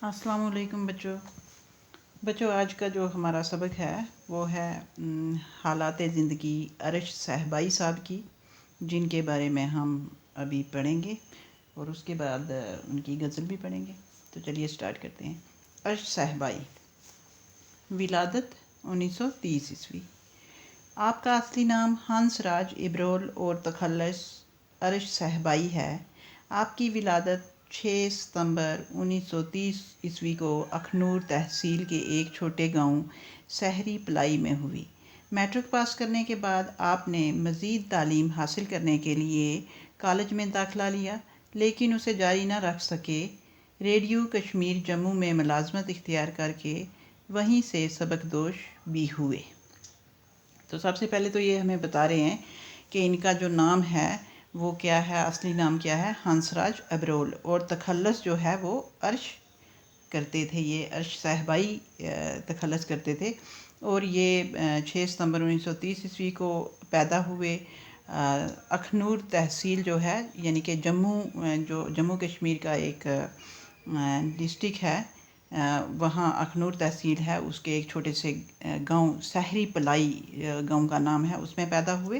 السلام علیکم بچوں آج کا جو ہمارا سبق ہے وہ ہے حالات زندگی عرش صاحبائی صاحب کی، جن کے بارے میں ہم ابھی پڑھیں گے اور اس کے بعد ان کی غزل بھی پڑھیں گے۔ تو چلیے سٹارٹ کرتے ہیں۔ عرش صاحبائی، ولادت 1930 ء۔ آپ کا اصلی نام ہنس راج ابرول اور تخلص عرش صاحبائی ہے۔ آپ کی ولادت 6 ستمبر 1930 ء کو اخنور تحصیل کے ایک چھوٹے گاؤں سہری پلائی میں ہوئی۔ میٹرک پاس کرنے کے بعد آپ نے مزید تعلیم حاصل کرنے کے لیے کالج میں داخلہ لیا، لیکن اسے جاری نہ رکھ سکے۔ ریڈیو کشمیر جموں میں ملازمت اختیار کر کے وہیں سے سبکدوش بھی ہوئے۔ تو سب سے پہلے تو یہ ہمیں بتا رہے ہیں کہ ان کا جو نام ہے وہ کیا ہے، اصلی نام کیا ہے، ہنس راج ابرول، اور تخلص جو ہے وہ عرش کرتے تھے، یہ عرش صاحبائی تخلص کرتے تھے، اور یہ 6 ستمبر 1930 ء کو پیدا ہوئے۔ اخنور تحصیل جو ہے یعنی کہ جموں کشمیر کا ایک ڈسٹرکٹ ہے، وہاں اخنور تحصیل ہے، اس کے ایک چھوٹے سے گاؤں سہری پلائی گاؤں کا نام ہے، اس میں پیدا ہوئے۔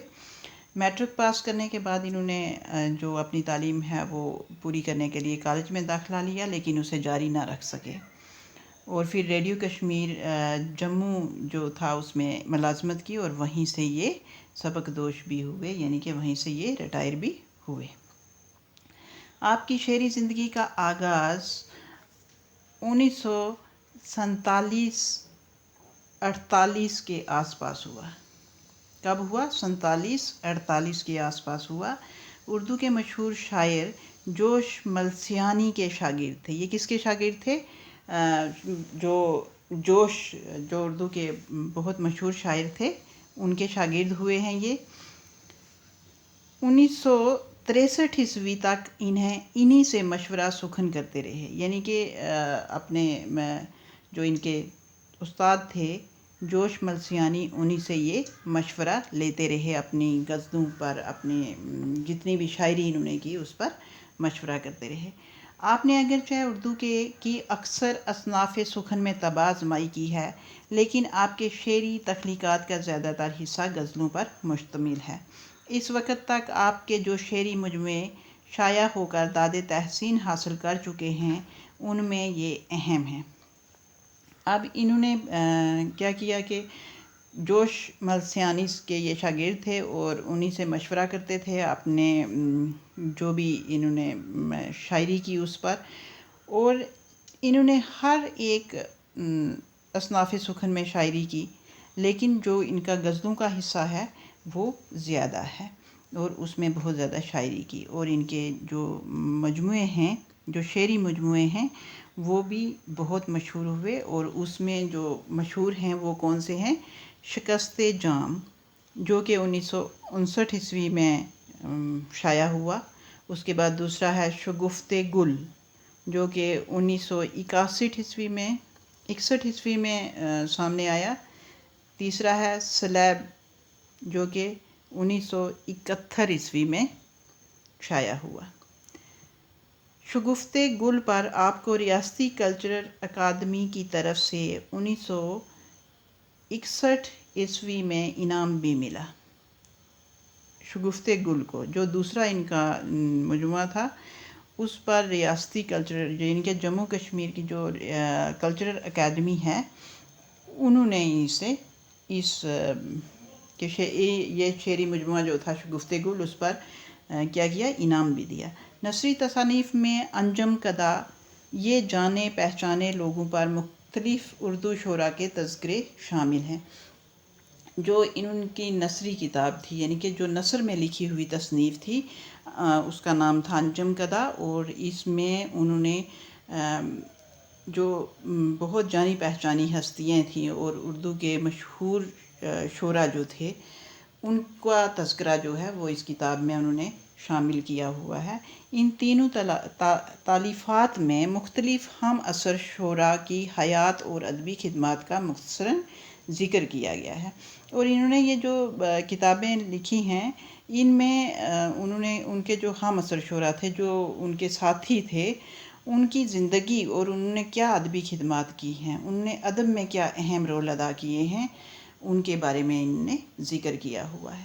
میٹرک پاس کرنے کے بعد انہوں نے جو اپنی تعلیم ہے وہ پوری کرنے کے لیے کالج میں داخلہ لیا، لیکن اسے جاری نہ رکھ سکے، اور پھر ریڈیو کشمیر جموں جو تھا اس میں ملازمت کی، اور وہیں سے یہ سبکدوش بھی ہوئے، یعنی کہ وہیں سے یہ ریٹائر بھی ہوئے۔ آپ کی شعری زندگی کا آغاز 1947-48 کے آس پاس ہوا۔ کب ہوا؟ 47-48 کے آس پاس ہوا۔ اردو کے مشہور شاعر جوش ملسیانی کے شاگرد تھے۔ یہ کس کے شاگرد تھے؟ جو اردو کے بہت مشہور شاعر تھے، ان کے شاگرد ہوئے ہیں یہ۔ 1963 تک انہی سے مشورہ سخن کرتے رہے، یعنی کہ اپنے جو ان کے استاد تھے جوش ملسیانی، انہی سے یہ مشورہ لیتے رہے اپنی غزلوں پر، اپنی جتنی بھی شاعری انہوں نے کی اس پر مشورہ کرتے رہے۔ آپ نے اگرچہ اردو کی اکثر اصناف سخن میں طبع آزمائی کی ہے، لیکن آپ کے شعری تخلیقات کا زیادہ تر حصہ غزلوں پر مشتمل ہے۔ اس وقت تک آپ کے جو شعری مجموعے شائع ہو کر داد تحسین حاصل کر چکے ہیں، ان میں یہ اہم ہیں۔ اب انہوں نے کیا کیا کہ جوش ملسیانی کے یہ شاگرد تھے اور انہی سے مشورہ کرتے تھے اپنے جو بھی انہوں نے شاعری کی اس پر، اور انہوں نے ہر ایک اصناف سخن میں شاعری کی، لیکن جو ان کا غزلوں کا حصہ ہے وہ زیادہ ہے، اور اس میں بہت زیادہ شاعری کی، اور ان کے جو مجموعے ہیں، جو شعری مجموعے ہیں، وہ بھی بہت مشہور ہوئے، اور اس میں جو مشہور ہیں وہ کون سے ہیں؟ شکست جام، جو کہ 1959 ء میں شائع ہوا۔ اس کے بعد دوسرا ہے شگفت گل، جو کہ 1961 میں سامنے آیا۔ تیسرا ہے سلیب، جو کہ 1971 میں شائع ہوا۔ شگفت گل پر آپ کو ریاستی کلچرل اکیڈمی کی طرف سے 1961 میں انعام بھی ملا۔ شگفت گل کو، جو دوسرا ان کا مجموعہ تھا، اس پر ریاستی کلچرل، یعنی کہ جموں کشمیر کی جو کلچرل اکیڈمی ہے، انہوں نے یہ شعری مجموعہ جو تھا شگفت گل، اس پر کیا انعام بھی دیا۔ نثری تصانیف میں انجم کدا، یہ جانے پہچانے لوگوں پر مختلف اردو شعراء کے تذکرے شامل ہیں۔ جو ان کی نثری کتاب تھی، یعنی کہ جو نثر میں لکھی ہوئی تصنیف تھی، اس کا نام تھا انجم کدا، اور اس میں انہوں نے جو بہت جانی پہچانی ہستیاں تھیں اور اردو کے مشہور شعراء جو تھے، ان کا تذکرہ جو ہے وہ اس کتاب میں انہوں نے شامل کیا ہوا ہے۔ ان تینوں تالیفات میں مختلف ہم عصر شعراء کی حیات اور ادبی خدمات کا مختصراً ذکر کیا گیا ہے، اور انہوں نے یہ جو کتابیں لکھی ہیں، ان میں انہوں نے ان کے جو ہم عصر شعراء تھے، جو ان کے ساتھی تھے، ان کی زندگی اور انہوں نے کیا ادبی خدمات کی ہیں، انہوں نے ادب میں کیا اہم رول ادا کیے ہیں، ان کے بارے میں انہوں نے ذکر کیا ہوا ہے۔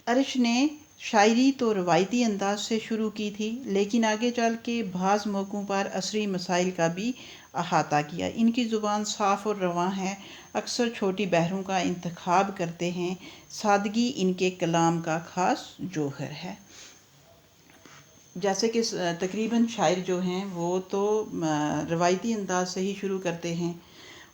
ارش نے شاعری تو روایتی انداز سے شروع کی تھی، لیکن آگے چل کے بعض موقعوں پر عصری مسائل کا بھی احاطہ کیا۔ ان کی زبان صاف اور رواں ہے، اکثر چھوٹی بحروں کا انتخاب کرتے ہیں، سادگی ان کے کلام کا خاص جوہر ہے۔ جیسے کہ تقریباً شاعر جو ہیں وہ تو روایتی انداز سے ہی شروع کرتے ہیں،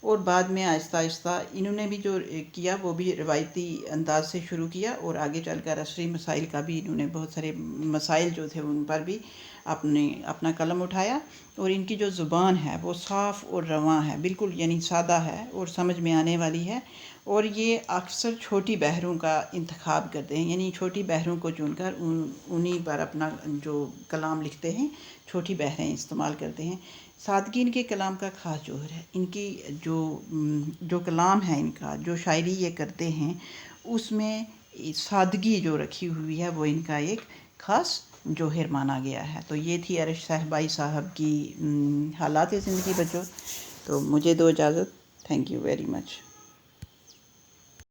اور بعد میں آہستہ آہستہ انہوں نے بھی جو کیا وہ بھی روایتی انداز سے شروع کیا، اور آگے چل کر عصری مسائل کا بھی انہوں نے بہت سارے مسائل جو تھے ان پر بھی اپنا قلم اٹھایا، اور ان کی جو زبان ہے وہ صاف اور رواں ہے، بالکل یعنی سادہ ہے اور سمجھ میں آنے والی ہے، اور یہ اکثر چھوٹی بحروں کا انتخاب کرتے ہیں، یعنی چھوٹی بحروں کو چن کر انہی پر اپنا جو کلام لکھتے ہیں، چھوٹی بحریں استعمال کرتے ہیں۔ سادگی ان کے کلام کا خاص جوہر ہے۔ ان کی جو کلام ہے، ان کا جو شاعری یہ کرتے ہیں، اس میں سادگی جو رکھی ہوئی ہے وہ ان کا ایک خاص جوہر مانا گیا ہے۔ تو یہ تھی ارش صاحبائی صاحب کی حالات زندگی بچوں۔ تو مجھے دو اجازت۔ Thank you very much.